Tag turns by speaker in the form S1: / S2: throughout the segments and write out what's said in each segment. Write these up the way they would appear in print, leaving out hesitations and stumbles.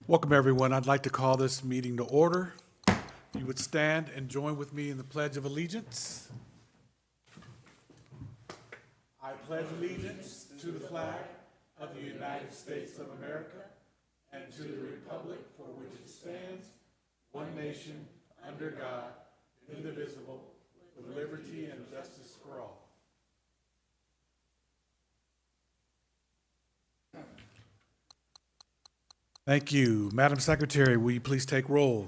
S1: Welcome, everyone. I'd like to call this meeting to order. You would stand and join with me in the Pledge of Allegiance. I pledge allegiance to the flag of the United States of America and to the republic for which it stands, one nation, under God, indivisible, with liberty and justice for all. Thank you. Madam Secretary, will you please take roll?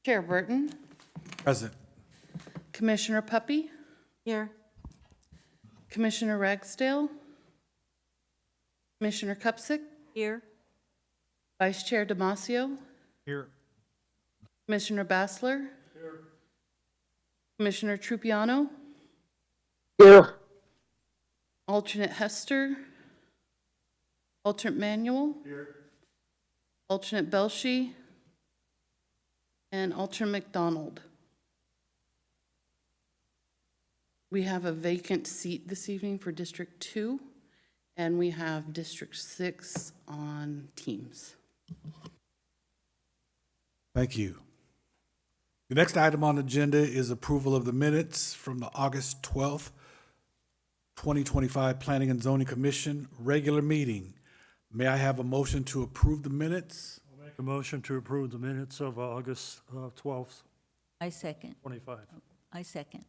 S2: Chair Burton,
S1: Present.
S2: Commissioner Puppy,
S3: Here.
S2: Commissioner Ragsdale, Commissioner Kupsick,
S3: Here.
S2: Vice Chair Damasio,
S1: Here.
S2: Commissioner Bassler, Commissioner Trupiano,
S4: Here.
S2: Alternate Hester, Alternate Manuel, Alternate Belshi, and Alternate McDonald. We have a vacant seat this evening for District 2, and we have District 6 on Teams.
S1: Thank you. The next item on the agenda is approval of the minutes from the August 12th, 2025 Planning and Zoning Commission regular meeting. May I have a motion to approve the minutes?
S5: Make a motion to approve the minutes of August 12th,
S3: I second.
S5: 25.
S3: I second.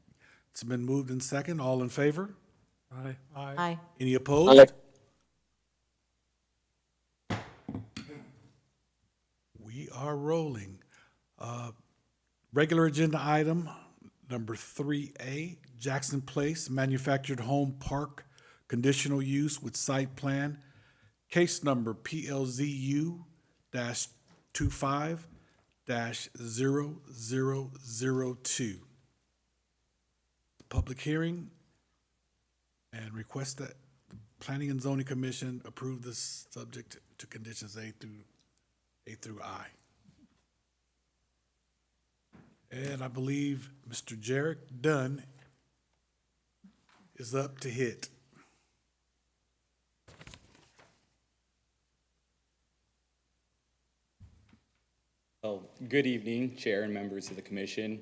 S1: It's been moved in second. All in favor?
S5: Aye.
S3: Aye.
S1: Any opposed? We are rolling. Regular agenda item number 3A, Jackson Place Manufactured Home Park Conditional Use with Site Plan, case number PLZU-25-0002. Public hearing and request that the Planning and Zoning Commission approve this subject to conditions A through I. And I believe Mr. Jarek Dunn is up to hit.
S6: Well, good evening, Chair and members of the Commission.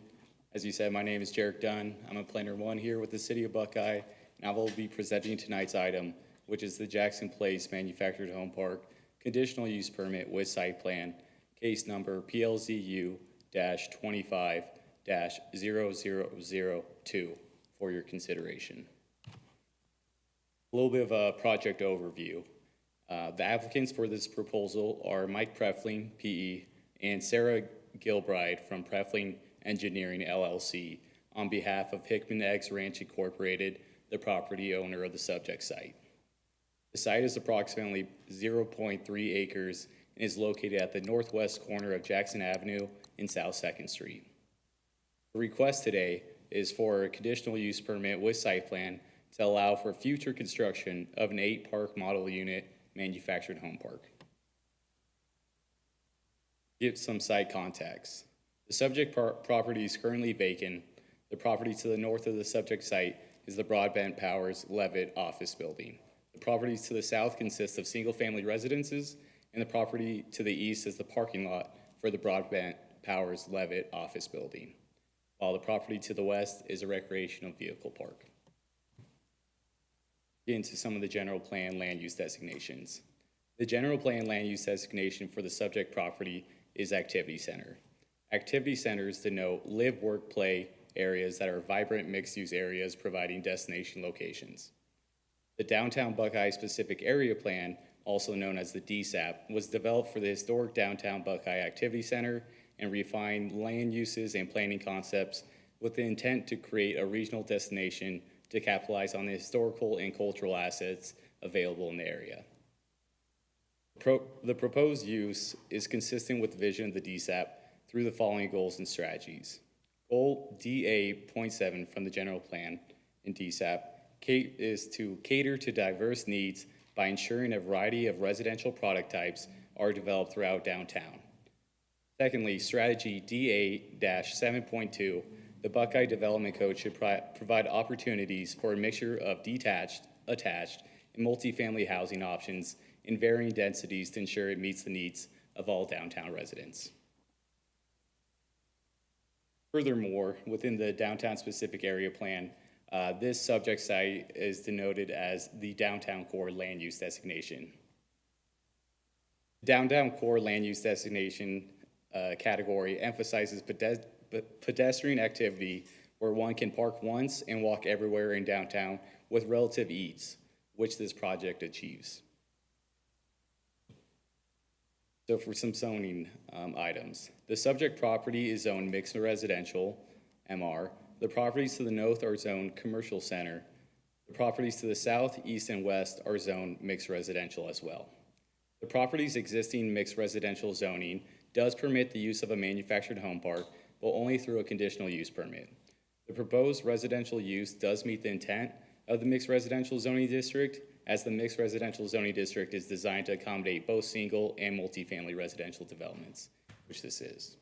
S6: As you said, my name is Jarek Dunn. I'm a Planner 1 here with the City of Buckeye, and I will be presenting tonight's item, which is the Jackson Place Manufactured Home Park Conditional Use Permit with Site Plan, case number PLZU-25-0002 for your consideration. A little bit of a project overview. The applicants for this proposal are Mike Prefling, PE, and Sarah Gilbride from Prefling Engineering LLC on behalf of Hickman Eggs Ranch Incorporated, the property owner of the subject site. The site is approximately 0.3 acres and is located at the northwest corner of Jackson Avenue and South 2nd Street. The request today is for a conditional use permit with site plan to allow for future construction of an 8-park model unit manufactured home park. Give some site context. The subject property is currently vacant. The property to the north of the subject site is the Broadband Powers Levitt office building. The properties to the south consist of single-family residences, and the property to the east is the parking lot for the Broadband Powers Levitt office building, while the property to the west is a recreational vehicle park. Get into some of the general plan land use designations. The general plan land use designation for the subject property is activity center. Activity centers denote live, work, play areas that are vibrant mixed-use areas providing destination locations. The Downtown Buckeye Specific Area Plan, also known as the DSAP, was developed for the historic Downtown Buckeye Activity Center and refined land uses and planning concepts with the intent to create a regional destination to capitalize on the historical and cultural assets available in the area. The proposed use is consistent with the vision of the DSAP through the following goals and strategies. Goal DA.7 from the general plan in DSAP is to cater to diverse needs by ensuring a variety of residential product types are developed throughout downtown. Secondly, strategy DA-7.2, the Buckeye Development Code should provide opportunities for a mixture of detached, attached, and multifamily housing options in varying densities to ensure it meets the needs of all downtown residents. Furthermore, within the downtown specific area plan, this subject site is denoted as the downtown core land use designation. Downtown core land use designation category emphasizes pedestrian activity where one can park once and walk everywhere in downtown with relative ease, which this project achieves. So for some zoning items, the subject property is zoned mixed residential, MR. The properties to the north are zoned commercial center. The properties to the south, east, and west are zoned mixed residential as well. The property's existing mixed residential zoning does permit the use of a manufactured home park, but only through a conditional use permit. The proposed residential use does meet the intent of the mixed residential zoning district, as the mixed residential zoning district is designed to accommodate both single and multifamily residential developments, which this is.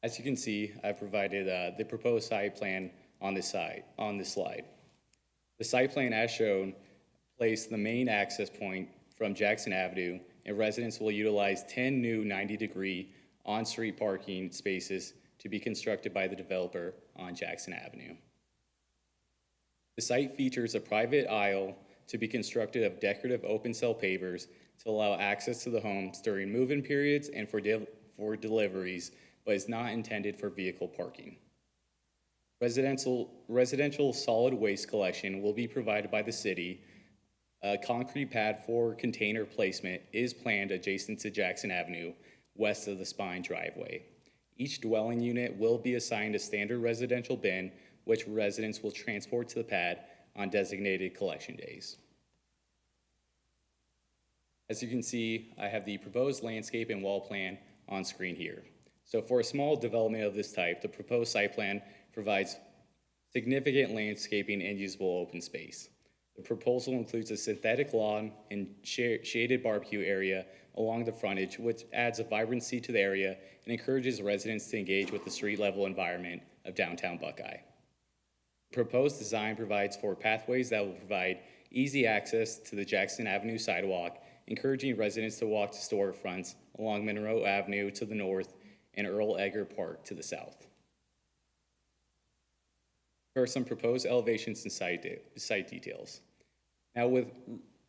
S6: As you can see, I've provided the proposed site plan on this slide. The site plan as shown placed the main access point from Jackson Avenue, and residents will utilize 10 new 90-degree on-street parking spaces to be constructed by the developer on Jackson Avenue. The site features a private aisle to be constructed of decorative open cell pavers to allow access to the homes during move-in periods and for deliveries, but is not intended for vehicle parking. Residential solid waste collection will be provided by the city. A concrete pad for container placement is planned adjacent to Jackson Avenue, west of the Spine driveway. Each dwelling unit will be assigned a standard residential bin, which residents will transport to the pad on designated collection days. As you can see, I have the proposed landscape and wall plan on screen here. So for a small development of this type, the proposed site plan provides significant landscaping and usable open space. The proposal includes a synthetic lawn and shaded barbecue area along the frontage, which adds a vibrancy to the area and encourages residents to engage with the street-level environment of downtown Buckeye. The proposed design provides for pathways that will provide easy access to the Jackson Avenue sidewalk, encouraging residents to walk to storefronts along Monroe Avenue to the north and Earl Egger Park to the south. There are some proposed elevations and site details. Now,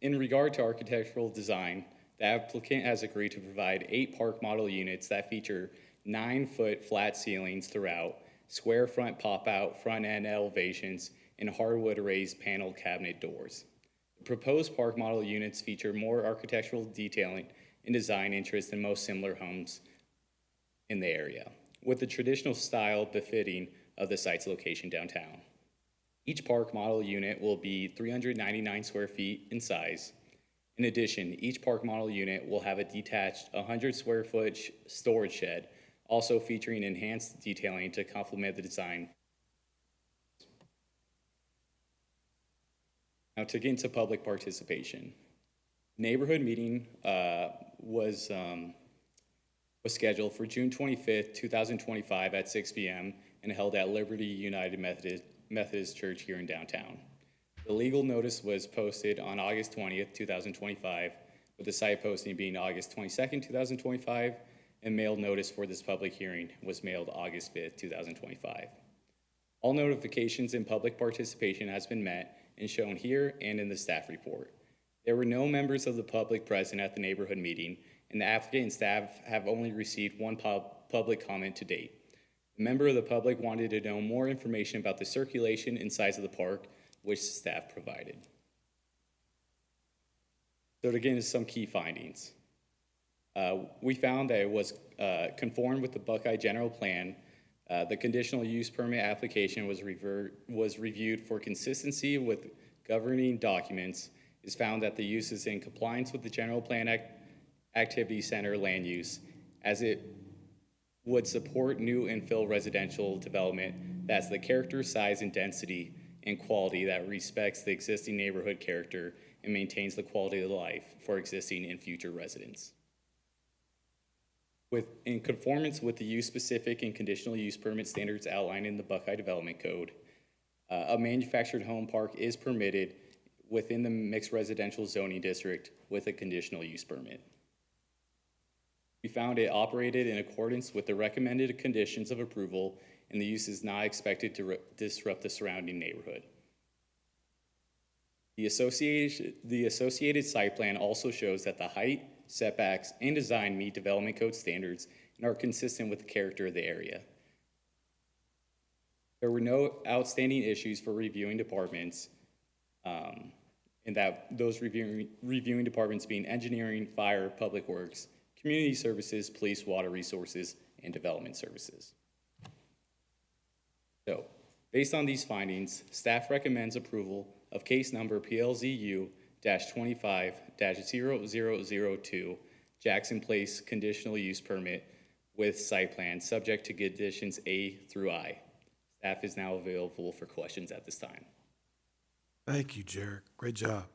S6: in regard to architectural design, the applicant has agreed to provide 8 park model units that feature 9-foot flat ceilings throughout, square front pop-out front end elevations, and hardwood raised paneled cabinet doors. The proposed park model units feature more architectural detailing and design interest than most similar homes in the area, with the traditional style befitting of the site's location downtown. Each park model unit will be 399 square feet in size. In addition, each park model unit will have a detached 100 square foot storage shed, also featuring enhanced detailing to complement the design. Now to get into public participation. Neighborhood meeting was scheduled for June 25th, 2025 at 6 p.m. and held at Liberty United Methodist Church here in downtown. The legal notice was posted on August 20th, 2025, with the site posting being August 22nd, 2025, and mailed notice for this public hearing was mailed August 5th, 2025. All notifications and public participation has been met and shown here and in the staff report. There were no members of the public present at the neighborhood meeting, and the applicant and staff have only received one public comment to date. A member of the public wanted to know more information about the circulation and size of the park, which staff provided. So to get into some key findings. We found that it was conformed with the Buckeye General Plan. The conditional use permit application was reviewed for consistency with governing documents. It's found that the use is in compliance with the General Plan Activity Center land use, as it would support new infill residential development that's the character, size, and density and quality that respects the existing neighborhood character and maintains the quality of life for existing and future residents. In conformance with the use-specific and conditional use permit standards outlined in the Buckeye Development Code, a manufactured home park is permitted within the mixed residential zoning district with a conditional use permit. We found it operated in accordance with the recommended conditions of approval, and the use is not expected to disrupt the surrounding neighborhood. The associated site plan also shows that the height, setbacks, and design meet development code standards and are consistent with the character of the area. There were no outstanding issues for reviewing departments, and that those reviewing departments being engineering, fire, public works, community services, police, water resources, and development services. So, based on these findings, staff recommends approval of case number PLZU-25-0002, Jackson Place Conditional Use Permit with site plan, subject to conditions A through I. Staff is now available for questions at this time.
S1: Thank you, Jared. Great job.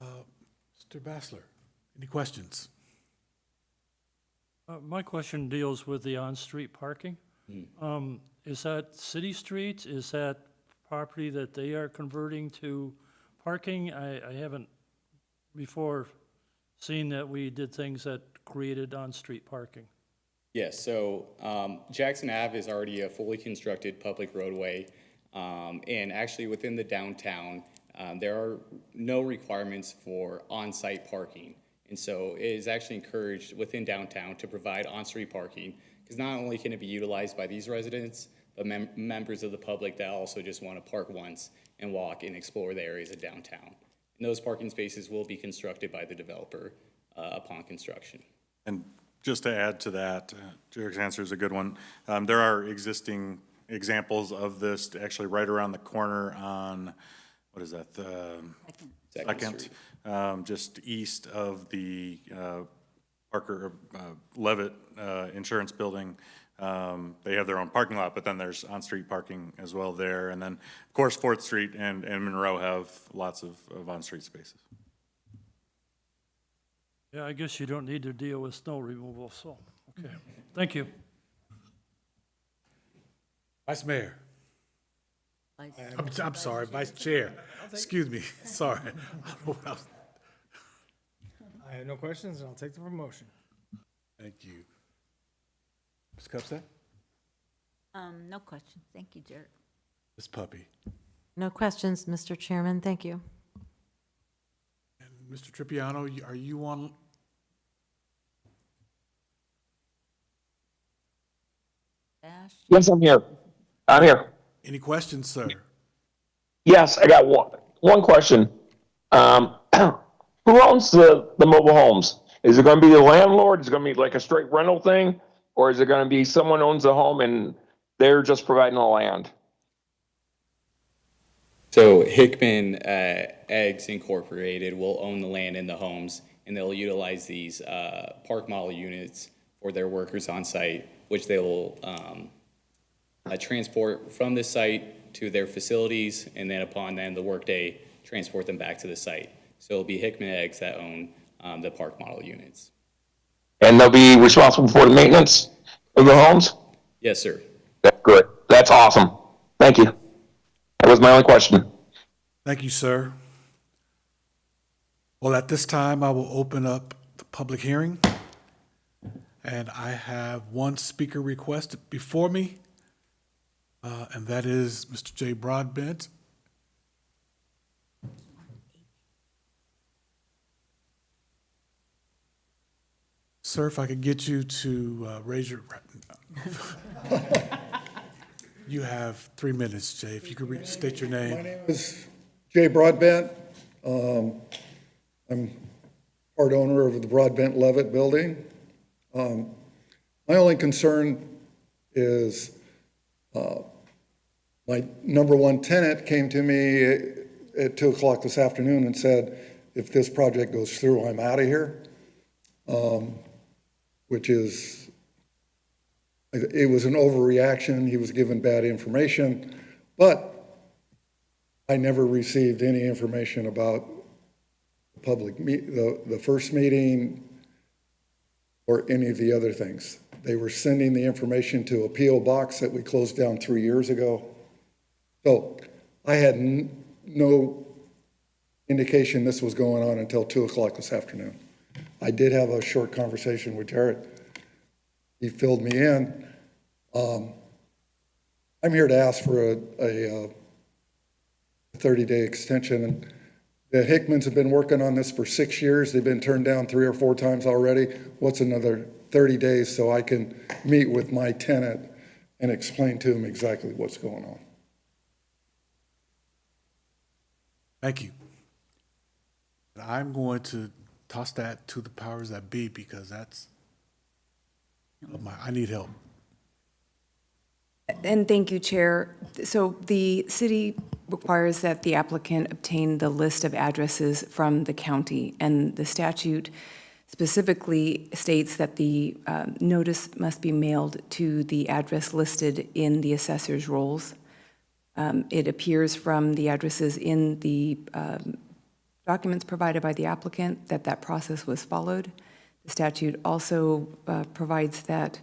S1: Mr. Bassler, any questions?
S5: My question deals with the on-street parking. Is that city streets? Is that property that they are converting to parking? I haven't before seen that we did things that created on-street parking.
S6: Yes, so Jackson Ave is already a fully constructed public roadway, and actually within the downtown, there are no requirements for on-site parking. And so it is actually encouraged within downtown to provide on-street parking, because not only can it be utilized by these residents, but members of the public that also just want to park once and walk and explore the areas of downtown. And those parking spaces will be constructed by the developer upon construction.
S7: And just to add to that, Jared's answer is a good one. There are existing examples of this actually right around the corner on, what is that?
S6: Second Street.
S7: Just east of the Parker Levitt Insurance Building. They have their own parking lot, but then there's on-street parking as well there. And then, of course, 4th Street and Monroe have lots of on-street spaces.
S5: Yeah, I guess you don't need to deal with snow removal, so, okay. Thank you.
S1: Vice Mayor. I'm sorry, Vice Chair. Excuse me, sorry.
S8: I have no questions, and I'll take the motion.
S1: Thank you. Ms. Cupstead?
S3: No question. Thank you, Jared.
S1: Ms. Puppy?
S9: No questions, Mr. Chairman. Thank you.
S1: And Mr. Tripiano, are you on?
S3: Dash?
S4: Yes, I'm here. I'm here.
S1: Any questions, sir?
S4: Yes, I got one question. Who owns the mobile homes? Is it going to be the landlord? Is it going to be like a straight rental thing? Or is it going to be someone owns the home and they're just providing the land?
S6: So Hickman Eggs Incorporated will own the land and the homes, and they'll utilize these park model units for their workers on site, which they will transport from the site to their facilities, and then upon the end of the workday, transport them back to the site. So it'll be Hickman Eggs that own the park model units.
S4: And they'll be responsible for the maintenance of the homes?
S6: Yes, sir.
S4: That's good. That's awesome. Thank you. That was my only question.
S1: Thank you, sir. Well, at this time, I will open up the public hearing. And I have one speaker request before me, and that is Mr. Jay Broadbent. Sir, if I could get you to raise your, you have 3 minutes, Jay. If you could state your name.
S10: My name is Jay Broadbent. I'm part owner of the Broadbent Levitt building. My only concern is my number one tenant came to me at 2 o'clock this afternoon and said, if this project goes through, I'm out of here. Which is, it was an overreaction. He was given bad information, but I never received any information about the first meeting, or any of the other things. They were sending the information to a PO box that we closed down 3 years ago. So I had no indication this was going on until 2 o'clock this afternoon. I did have a short conversation with Jarrett. He filled me in. I'm here to ask for a 30-day extension. And the Hickmans have been working on this for 6 years. They've been turned down 3 or 4 times already. What's another 30 days so I can meet with my tenant and explain to him exactly what's going on?
S1: Thank you. I'm going to toss that to the powers that be because that's, I need help.
S11: And thank you, Chair. So the city requires that the applicant obtain the list of addresses from the county, and the statute specifically states that the notice must be mailed to the address listed in the assessor's rolls. It appears from the addresses in the documents provided by the applicant that that process was followed. The statute also provides that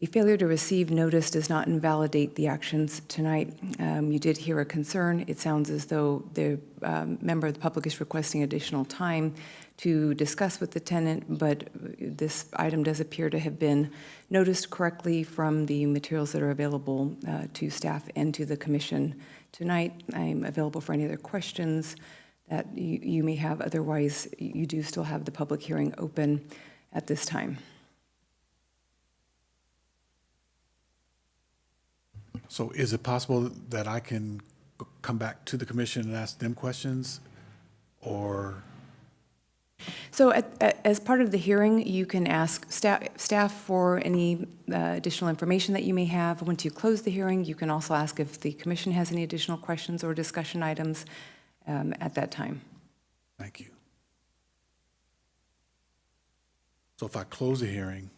S11: a failure to receive notice does not invalidate the actions tonight. You did hear a concern. It sounds as though the member of the public is requesting additional time to discuss with the tenant, but this item does appear to have been noticed correctly from the materials that are available to staff and to the commission tonight. I'm available for any other questions that you may have. Otherwise, you do still have the public hearing open at this time.
S1: So is it possible that I can come back to the commission and ask them questions, or?
S11: So as part of the hearing, you can ask staff for any additional information that you may have. Once you close the hearing, you can also ask if the commission has any additional questions or discussion items at that time.
S1: Thank you. So if I close the hearing,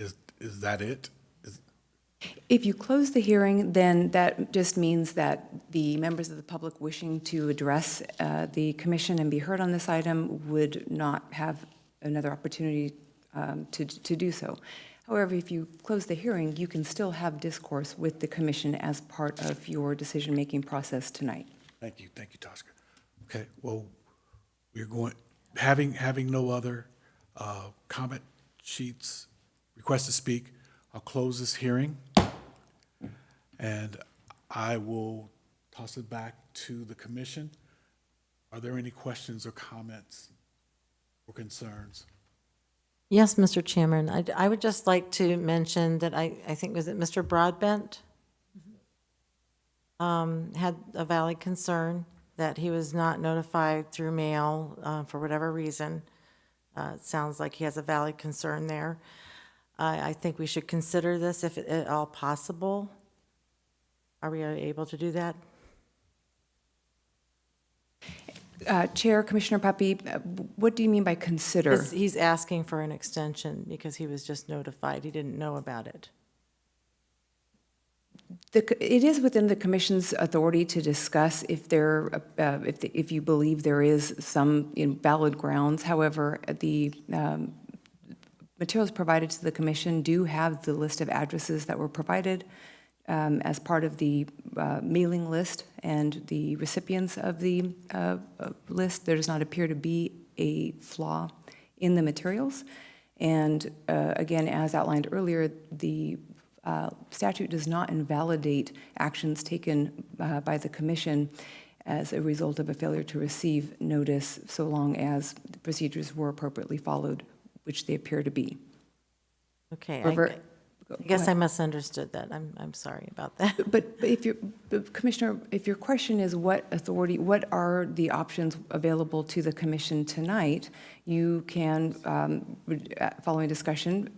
S1: is that it?
S11: If you close the hearing, then that just means that the members of the public wishing to address the commission and be heard on this item would not have another opportunity to do so. However, if you close the hearing, you can still have discourse with the commission as part of your decision-making process tonight.
S1: Thank you, Tosca. Okay, well, we're going, having no other comment sheets, request to speak, I'll close this hearing, and I will toss it back to the commission. Are there any questions or comments or concerns?
S9: Yes, Mr. Chairman, I would just like to mention that I think, was it Mr. Broadbent? Had a valid concern that he was not notified through mail for whatever reason. It sounds like he has a valid concern there. I think we should consider this if at all possible. Are we able to do that?
S11: Chair, Commissioner Puppy, what do you mean by consider?
S9: He's asking for an extension because he was just notified. He didn't know about it.
S11: It is within the commission's authority to discuss if if you believe there is some valid grounds. However, the materials provided to the commission do have the list of addresses that were provided as part of the mailing list, and the recipients of the list. There does not appear to be a flaw in the materials. And again, as outlined earlier, the statute does not invalidate actions taken by the commission as a result of a failure to receive notice, so long as the procedures were appropriately followed, which they appear to be.
S9: Okay,
S11: However,
S9: I guess I misunderstood that. I'm sorry about that.
S11: But Commissioner, if your question is what are the options available to the commission tonight, you can, following discussion,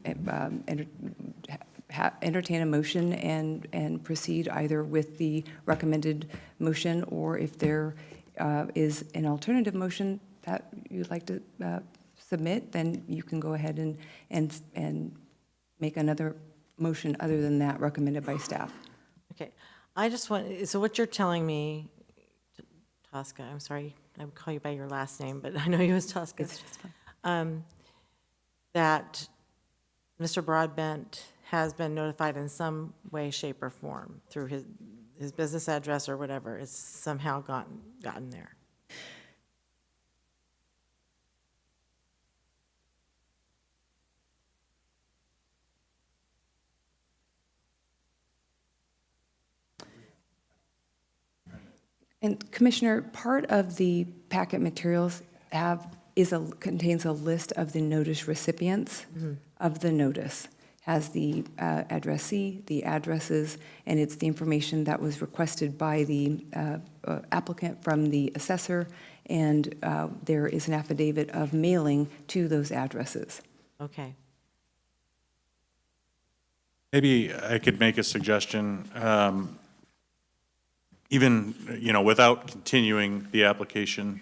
S11: entertain a motion and proceed either with the recommended motion, or if there is an alternative motion that you'd like to submit, then you can go ahead and make another motion other than that recommended by staff.
S9: Okay, I just want, so what you're telling me, Tosca, I'm sorry, I would call you by your last name, but I know you as Tosca.
S11: It's just fine.
S9: that Mr. Broadbent has been notified in some way, shape, or form through his business address or whatever, it's somehow gotten there.
S11: And Commissioner, part of the packet materials contains a list of the notice recipients of the notice. Has the addressee, the addresses, and it's the information that was requested by the applicant from the assessor, and there is an affidavit of mailing to those addresses.
S9: Okay.
S7: Maybe I could make a suggestion, even, without continuing the application,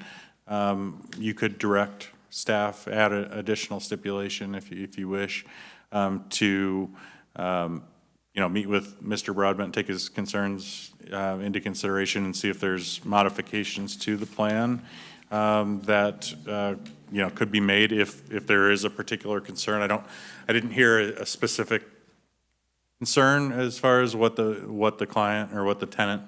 S7: you could direct staff, add an additional stipulation if you wish, to, meet with Mr. Broadbent, take his concerns into consideration and see if there's modifications to the plan that, could be made if there is a particular concern. I didn't hear a specific concern as far as what the client or what the tenant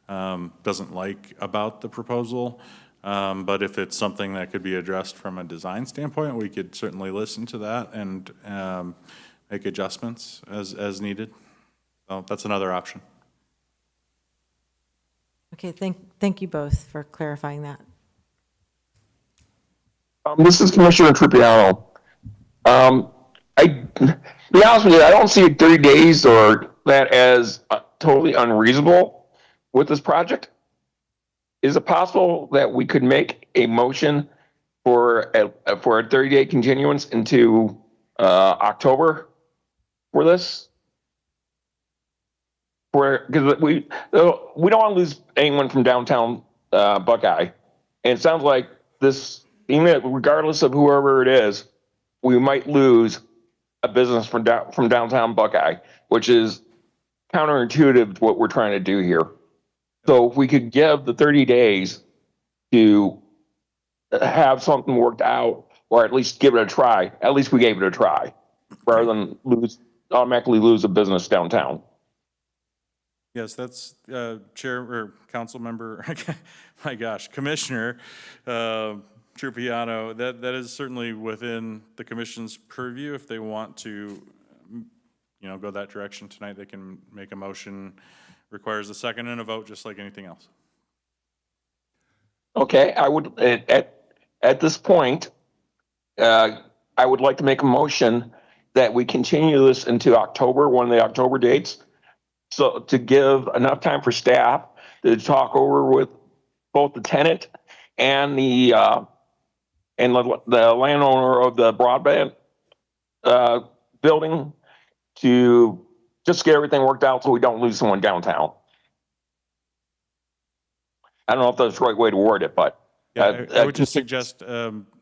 S7: doesn't like about the proposal. But if it's something that could be addressed from a design standpoint, we could certainly listen to that and make adjustments as needed. So that's another option.
S9: Okay, thank you both for clarifying that.
S4: This is Commissioner Tripiano. Be honest with you, I don't see 30 days or that as totally unreasonable with this project. Is it possible that we could make a motion for a 30-day continuance into October for this? Because we don't want to lose anyone from downtown Buckeye. And it sounds like this, even regardless of whoever it is, we might lose a business from downtown Buckeye, which is counterintuitive to what we're trying to do here. So if we could give the 30 days to have something worked out, or at least give it a try, at least we gave it a try, rather than automatically lose a business downtown.
S7: Yes, that's Chair or Council Member, my gosh, Commissioner Trupiano. That is certainly within the Commission's purview. If they want to, go that direction tonight, they can make a motion. Requires a second and a vote, just like anything else.
S4: Okay, I would at this point, I would like to make a motion that we continue this into October, one of the October dates. So to give enough time for staff to talk over with both the tenant and the landowner of the broadband building to just get everything worked out so we don't lose someone downtown. I don't know if that's the right way to word it, but.
S7: Yeah, I would just suggest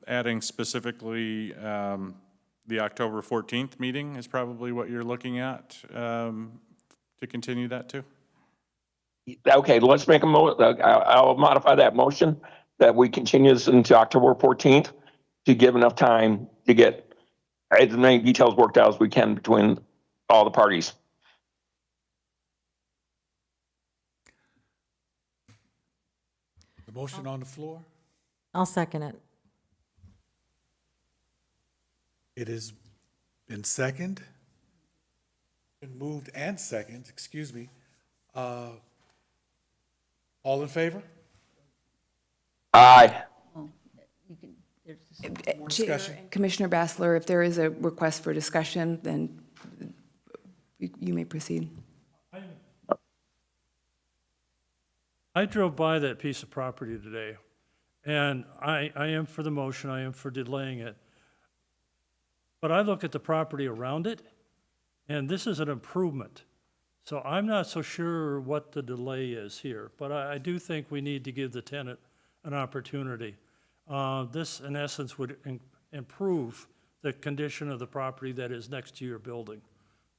S7: adding specifically the October 14th meeting is probably what you're looking at to continue that to.
S4: Okay, let's make I'll modify that motion that we continue this into October 14th to give enough time to get as many details worked out as we can between all the parties.
S1: The motion on the floor,
S9: I'll second it.
S1: it has been moved and second, excuse me. All in favor?
S4: Aye.
S3: You can, there's
S1: More
S11: Chair
S1: discussion?
S11: and Commissioner Bassler, if there is a request for discussion, then you may proceed.
S5: I drove by that piece of property today, and I am for the motion, I am for delaying it. But I look at the property around it, and this is an improvement. So I'm not so sure what the delay is here, but I do think we need to give the tenant an opportunity. This, in essence, would improve the condition of the property that is next to your building.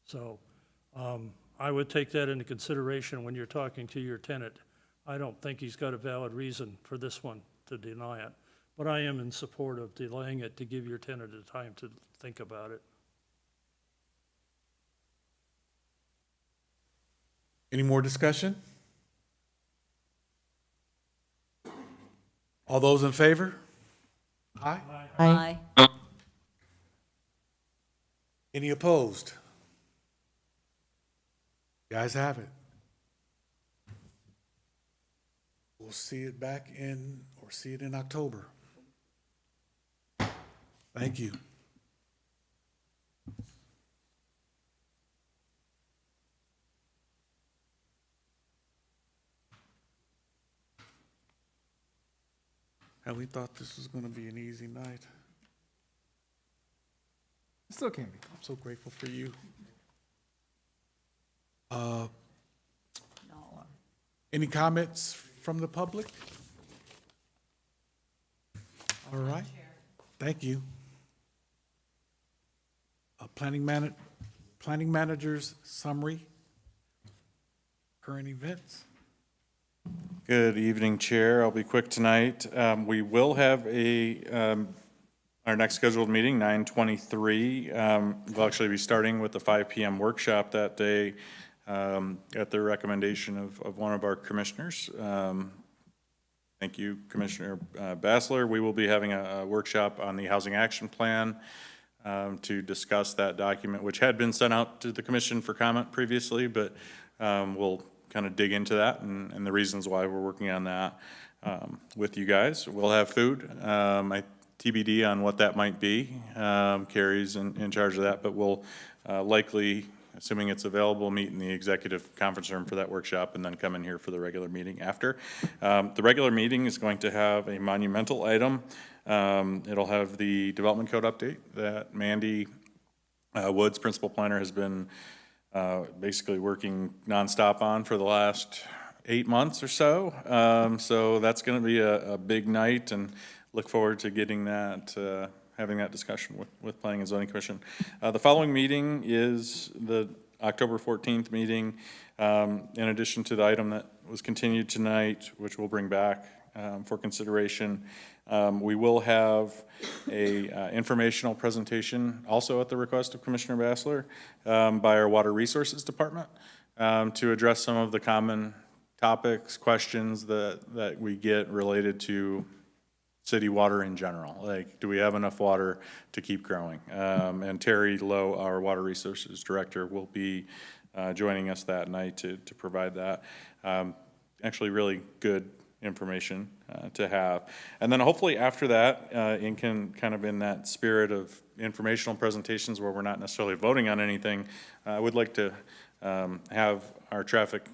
S5: So I would take that into consideration when you're talking to your tenant. I don't think he's got a valid reason for this one to deny it, but I am in support of delaying it to give your tenant a time to think about it.
S1: Any more discussion? All those in favor? Aye.
S3: Aye.
S1: Any opposed? You guys have it. We'll see it back in, or see it in October. Thank you. And we thought this was gonna be an easy night.
S8: It still can be.
S1: I'm so grateful for you.
S3: No.
S1: Any comments from the public? All right, thank you. Planning manager's summary, current events.
S7: Good evening, Chair. I'll be quick tonight. We will have our next scheduled meeting, 9/23. We'll actually be starting with the 5 PM workshop that day at the recommendation of one of our commissioners. Thank you, Commissioner Bassler. We will be having a workshop on the Housing Action Plan to discuss that document, which had been sent out to the commission for comment previously, but we'll kind of dig into that and the reasons why we're working on that with you guys. We'll have food. TBD on what that might be. Carrie's in charge of that, but we'll likely, assuming it's available, meet in the executive conference room for that workshop and then come in here for the regular meeting after. The regular meeting is going to have a monumental item. It'll have the development code update that Mandy Woods, principal planner, has been basically working nonstop on for the last 8 months or so. So that's going to be a big night, and look forward to getting that, having that discussion with Planning and Zoning Commission. The following meeting is the October 14th meeting. In addition to the item that was continued tonight, which we'll bring back for consideration, we will have a informational presentation also at the request of Commissioner Bassler by our Water Resources Department to address some of the common topics, questions that we get related to city water in general. Like, do we have enough water to keep growing? And Terry Lowe, our Water Resources Director, will be joining us that night to provide that. Actually, really good information to have. And then hopefully after that, in that spirit of informational presentations where we're not necessarily voting on anything, I would like to have our traffic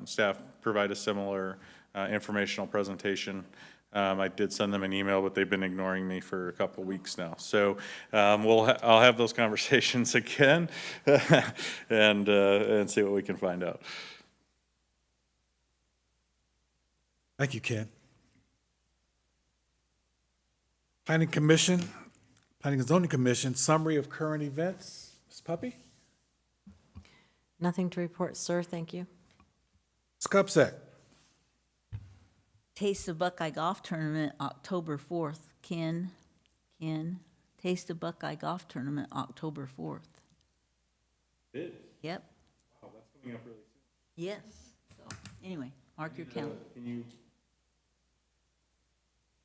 S7: staff provide a similar informational presentation. I did send them an email, but they've been ignoring me for a couple weeks now. So I'll have those conversations again and see what we can find out.
S1: Thank you, Ken. Planning and Zoning Commission, summary of current events. Ms. Puppy?
S9: Nothing to report, sir. Thank you.
S1: Ms. Cupsack?
S3: Taste of Buckeye Golf Tournament, October 4th. Ken, Taste of Buckeye Golf Tournament, October 4th.
S7: It?
S3: Yep,
S7: Wow, that's coming up really soon.
S3: yes. So, anyway, mark your calendar.
S7: Can you?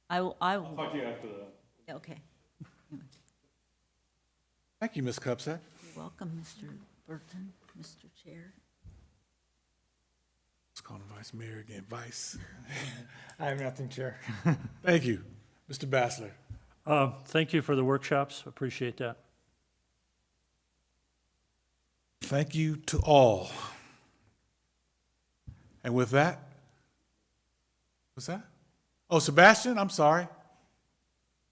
S3: I will,
S7: I'll talk to you after the.
S3: okay.
S1: Thank you, Ms. Cupsack.
S3: You're welcome, Mr. Burton, Mr. Chair.
S1: Let's call him Vice Mayor again. Vice.
S8: I have nothing, Chair.
S1: Thank you. Mr. Bassler.
S5: Thank you for the workshops, appreciate that.
S1: Thank you to all. And with that, what's that? Oh, Sebastian, I'm sorry.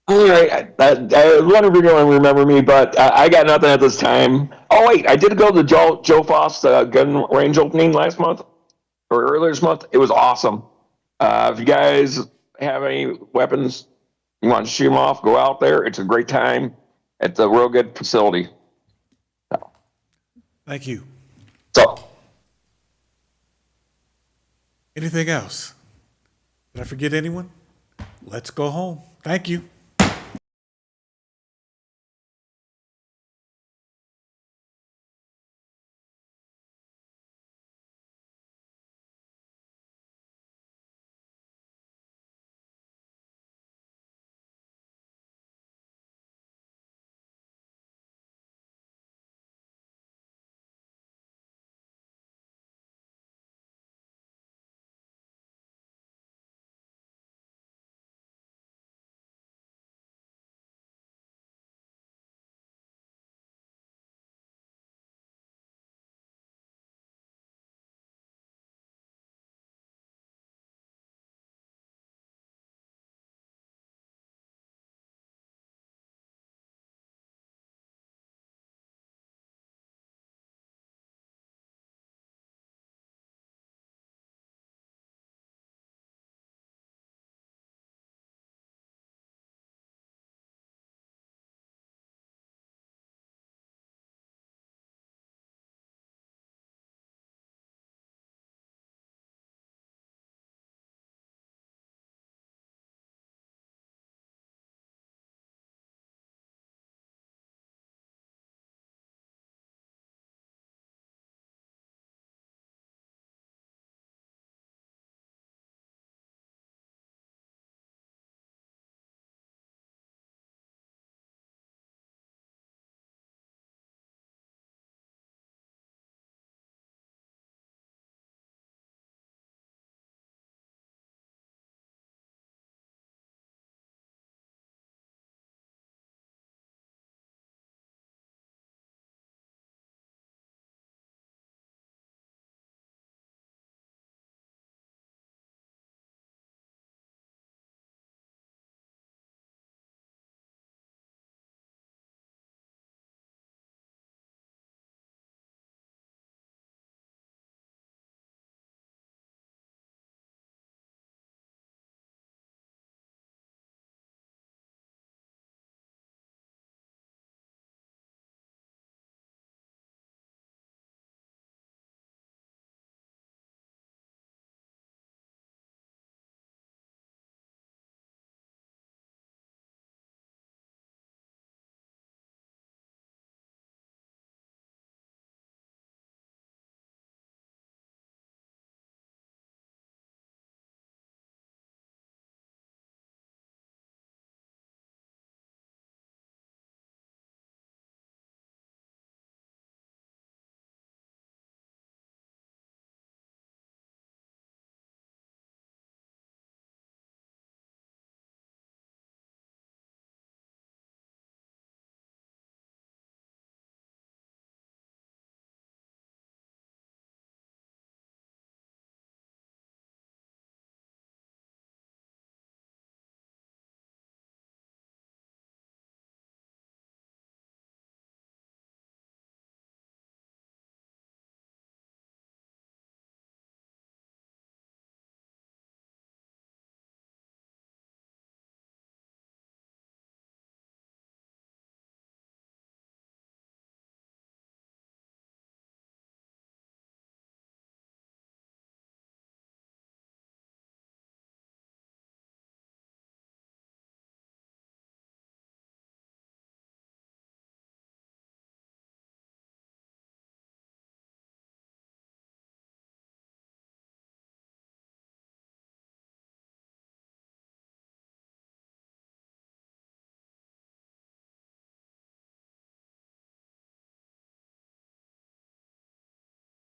S4: All right, I wonder if you're going to remember me, but I got nothing at this time. Oh wait, I did go to the Joe Foss gun range opening last month or earlier this month. It was awesome. If you guys have any weapons, you want to shoot them off, go out there. It's a great time. It's a real good facility.
S1: Thank you.
S4: So,
S1: Anything else? Did I forget anyone? Let's go home. Thank you.